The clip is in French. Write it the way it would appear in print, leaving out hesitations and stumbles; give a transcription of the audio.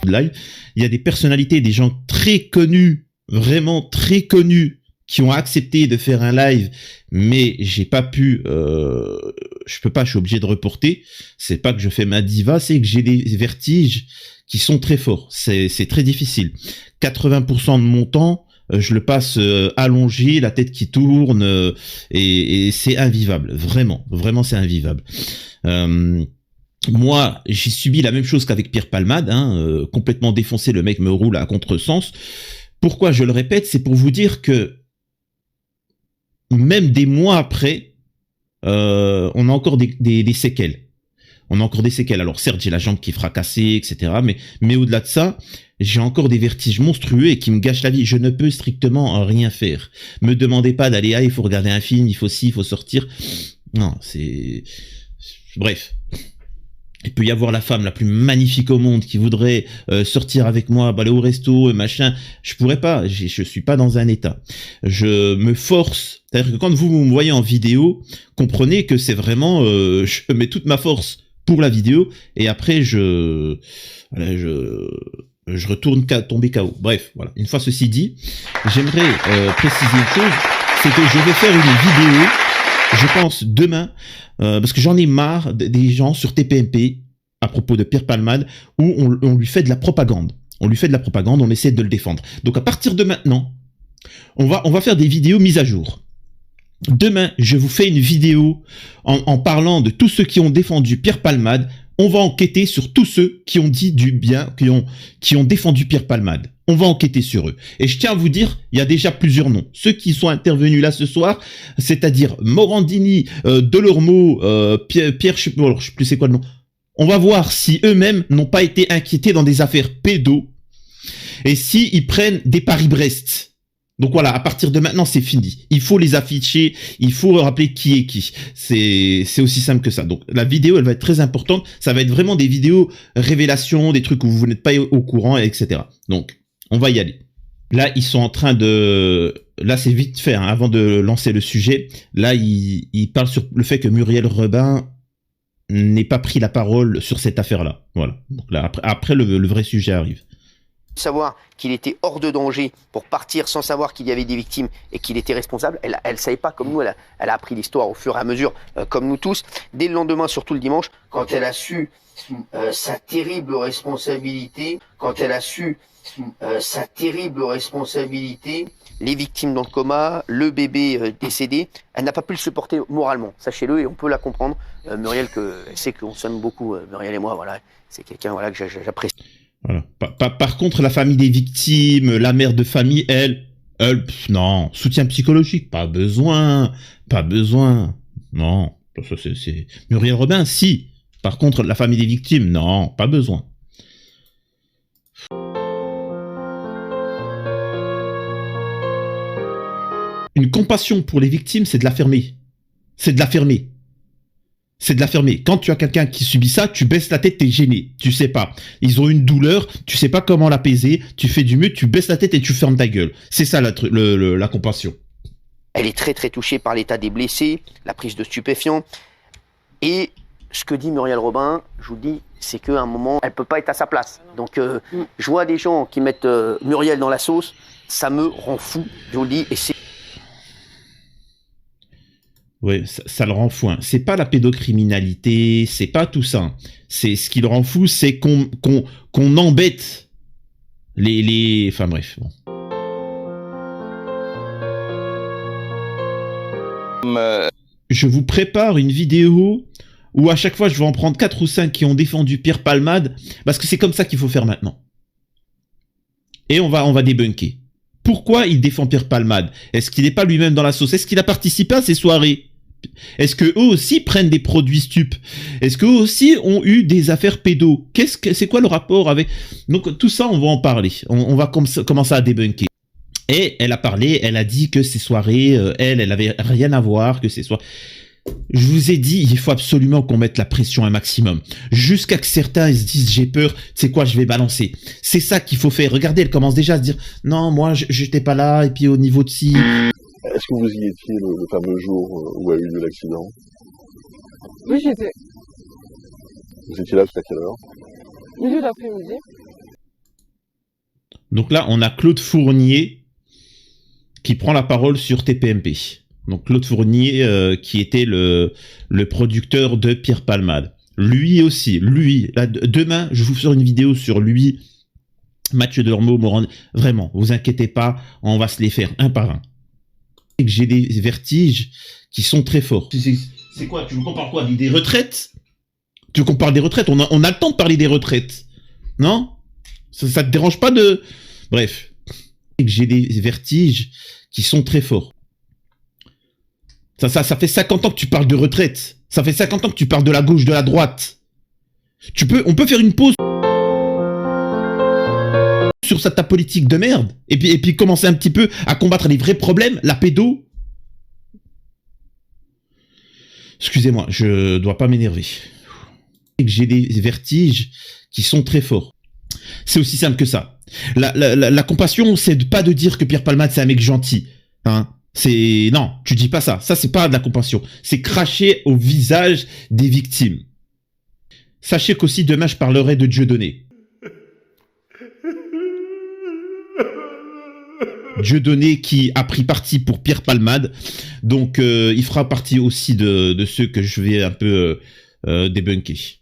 Live, il y a des personnalités, des gens très connus, vraiment très connus, qui ont accepté de faire un live, mais j'ai pas pu, je peux pas, je suis obligé de reporter. C'est pas que je fais ma diva, c'est que j'ai des vertiges qui sont très forts. C'est très difficile. 80% de mon temps, je le passe allongé, la tête qui tourne, et c'est invivable. Vraiment, c'est invivable. Moi, j'ai subi la même chose qu'avec Pierre Palmade, hein, complètement défoncé, le mec me roule à contresens. Pourquoi je le répète, c'est pour vous dire que même des mois après, on a encore des séquelles. On a encore des séquelles. Alors certes, j'ai la jambe qui est fracassée, etc. Mais au-delà de ça, j'ai encore des vertiges monstrueux et qui me gâchent la vie. Je ne peux strictement rien faire. Me demandez pas d'aller, il faut regarder un film, il faut ci, il faut sortir. Non, c'est... Bref. Il peut y avoir la femme la plus magnifique au monde qui voudrait sortir avec moi, aller au resto, machin. Je pourrais pas. Je suis pas dans un état. Je me force. C'est-à-dire que quand vous me voyez en vidéo, comprenez que c'est vraiment, je mets toute ma force pour la vidéo et après je retourne tomber KO. Bref, voilà. Une fois ceci dit, j'aimerais préciser une chose, c'est que je vais faire une vidéo, je pense demain, parce que j'en ai marre des gens sur TPMP à propos de Pierre Palmade où on lui fait de la propagande. On lui fait de la propagande, on essaie de le défendre. Donc à partir de maintenant, on va faire des vidéos mises à jour. Demain, je vous fais une vidéo en parlant de tous ceux qui ont défendu Pierre Palmade. On va enquêter sur tous ceux qui ont dit du bien, qui ont défendu Pierre Palmade. On va enquêter sur eux. Et je tiens à vous dire, il y a déjà plusieurs noms. Ceux qui sont intervenus là ce soir, c'est-à-dire Morandini, Delormeau, Pierre, je sais plus c'est quoi le nom. On va voir si eux-mêmes n'ont pas été inquiétés dans des affaires pédos et si ils prennent des Paris-Brest. Donc voilà, à partir de maintenant, c'est fini. Il faut les afficher, il faut rappeler qui est qui. C'est aussi simple que ça. Donc la vidéo, elle va être très importante. Ça va être vraiment des vidéos révélations, des trucs où vous n'êtes pas au courant, etc. Donc, on va y aller. Là, ils sont en train de... Là, c'est vite fait, hein, avant de lancer le sujet. Là, ils parlent sur le fait que Muriel Robin n'ait pas pris la parole sur cette affaire-là. Voilà. Donc là, après le vrai sujet arrive. Savoir qu'il était hors de danger pour partir sans savoir qu'il y avait des victimes et qu'il était responsable, elle savait pas comme nous, elle a appris l'histoire au fur et à mesure, comme nous tous. Dès le lendemain, surtout le dimanche, quand elle a su sa terrible responsabilité, les victimes dans le coma, le bébé décédé, elle n'a pas pu le supporter moralement, sachez-le, et on peut la comprendre. Muriel, elle sait qu'on s'aime beaucoup, Muriel et moi, voilà, c'est quelqu'un voilà, que j'apprécie. Voilà. Par contre, la famille des victimes, la mère de famille, elle, non, soutien psychologique, pas besoin, non, ça c'est Muriel Robin, si. Par contre, la famille des victimes, non, pas besoin. Une compassion pour les victimes, c'est de la fermer. C'est de la fermer. Quand tu as quelqu'un qui subit ça, tu baisses la tête, t'es gêné. Tu sais pas. Ils ont une douleur, tu sais pas comment l'apaiser, tu fais du mieux, tu baisses la tête et tu fermes ta gueule. C'est ça la compassion. Elle est très très touchée par l'état des blessés, la prise de stupéfiants. Et ce que dit Muriel Robin, je vous dis, c'est qu'à un moment, elle peut pas être à sa place. Donc je vois des gens qui mettent Muriel dans la sauce, ça me rend fou, je vous le dis, et c'est... Oui, ça le rend fou. Hein. C'est pas la pédocriminalité, c'est pas tout ça. C'est ce qui le rend fou, c'est qu'on embête les... Enfin bref. Bon. Je vous prépare une vidéo où à chaque fois je vais en prendre 4 ou 5 qui ont défendu Pierre Palmade, parce que c'est comme ça qu'il faut faire maintenant. Et on va débunker. Pourquoi il défend Pierre Palmade? Est-ce qu'il n'est pas lui-même dans la sauce? Est-ce qu'il a participé à ces soirées? Est-ce qu'eux aussi prennent des produits stupes? Est-ce qu'eux aussi ont eu des affaires pédos? C'est quoi le rapport avec... Donc tout ça, on va en parler. On va commencer à débunker. Et elle a parlé, elle a dit que ces soirées, elle avait rien à voir, que ces soirées... Je vous ai dit, il faut absolument qu'on mette la pression un maximum. Jusqu'à que certains ils se disent, j'ai peur, c'est quoi, je vais balancer. C'est ça qu'il faut faire. Regardez, elle commence déjà à se dire, non, moi, j'étais pas là, et puis au niveau de si... Est-ce que vous y étiez le fameux jour où a eu lieu l'accident? Oui, j'étais. Vous étiez là jusqu'à quelle heure? Milieu d'après-midi. Donc là, on a Claude Fournier qui prend la parole sur TPMP. Donc Claude Fournier qui était le producteur de Pierre Palmade. Lui aussi, là, demain, je vous ferai une vidéo sur lui, Mathieu Delormeau, Morand. Vraiment, vous inquiétez pas, on va se les faire un par un. Et que j'ai des vertiges qui sont très forts. C'est quoi? Tu veux qu'on parle quoi? Des retraites? Tu veux qu'on parle des retraites? On a le temps de parler des retraites. Non? Ça te dérange pas de... Bref. Et que j'ai des vertiges qui sont très forts. Ça fait 50 ans que tu parles de retraite. Ça fait 50 ans que tu parles de la gauche, de la droite. On peut faire une pause sur ta politique de merde et puis commencer un petit peu à combattre les vrais problèmes, la pédo. Excusez-moi, je dois pas m'énerver. Et que j'ai des vertiges qui sont très forts. C'est aussi simple que ça. La compassion, c'est pas de dire que Pierre Palmade c'est un mec gentil, hein. Non, tu dis pas ça. Ça, c'est pas de la compassion. C'est cracher au visage des victimes. Sachez qu'aussi demain, je parlerai de Dieudonné. Dieudonné qui a pris parti pour Pierre Palmade. Donc, il fera partie aussi de ceux que je vais un peu débunker.